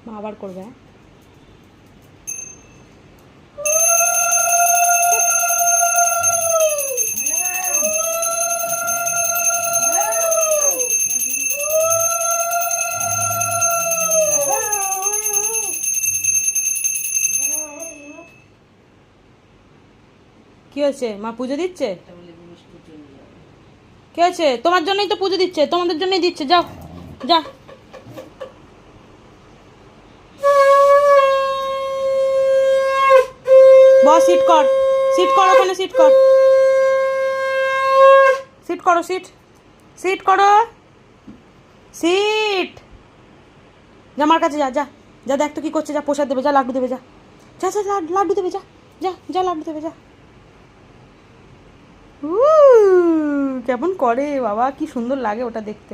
মা আবার করবে। কি হয়েছে? মা পুজো দিচ্ছে? কি হয়েছে? তোমার জন্যই তো পুজো দিচ্ছে, তোমাদের জন্যই দিচ্ছে। যাও যা। বস, সিট কর, সিট কর, ওখানে সিট কর, সিট করো, সিট, সিট করো, সিট। যা মার কাছে যা, যা যা, দেখ তো কি করছে, যা প্রসাদ দেবে, যা লাড্ডু দেবে, যা যা যা, লাড্ডু দেবে, যা যা যা, লাড্ডু দেবে, যা। কেমন করে বাবা, কি সুন্দর লাগে ওটা দেখতে।